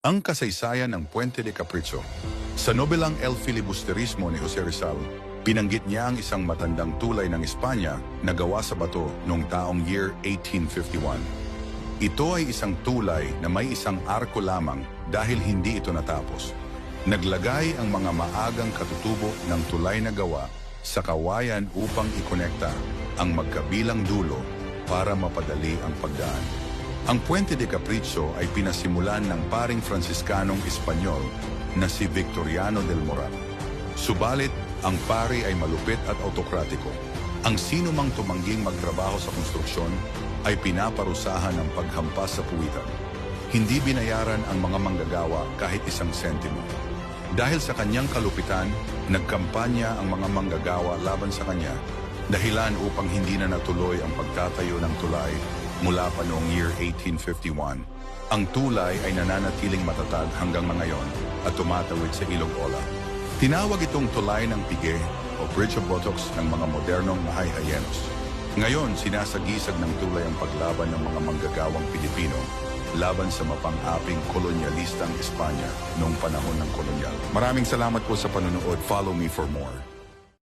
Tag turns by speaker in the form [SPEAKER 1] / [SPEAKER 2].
[SPEAKER 1] Ang kasaysayan ng Puente de Capricho. Sa nobelang El Filibusterismo ni Jose Rizal, binanggit niya ang isang matandang tulay ng Espanya na gawa sa bato noong taong year 1851. Ito ay isang tulay na may isang arko lamang dahil hindi ito natapos. Naglagay ang mga maagang katutubo ng tulay na gawa sa kawayan upang ikonekta ang magkabilang dulo para mapadali ang pagdaan. Ang Puente de Capricho ay pinasimulan ng paring Fransiskanong Espanyol na si Victoriano del Moral. Subalit, ang pari ay malupit at autokratiko. Ang sino mang tumangging magtrabaho sa konstruksyon ay pinaparusahan ng paghampas sa puwitan. Hindi binayaran ang mga manggagawa kahit isang sentimo. Dahil sa kanyang kalupitan, nagkampanya ang mga manggagawa laban sa kanya, dahilan upang hindi na natuloy ang pagtatayo ng tulay mula pa noong year 1851. Ang tulay ay nananatiling matatag hanggang ngayon at tumatawid sa Ilog Ola. Tinawag itong tulay ng pige o Bridge of Botox ng mga modernong mahayhayenos. Ngayon, sinasagisag ng tulay ang paglaban ng mga manggagawang Pilipino laban sa mapang-aping kolonyalistang Espanya noong panahon ng kolonyal. Maraming salamat po sa panunood. Follow me for more.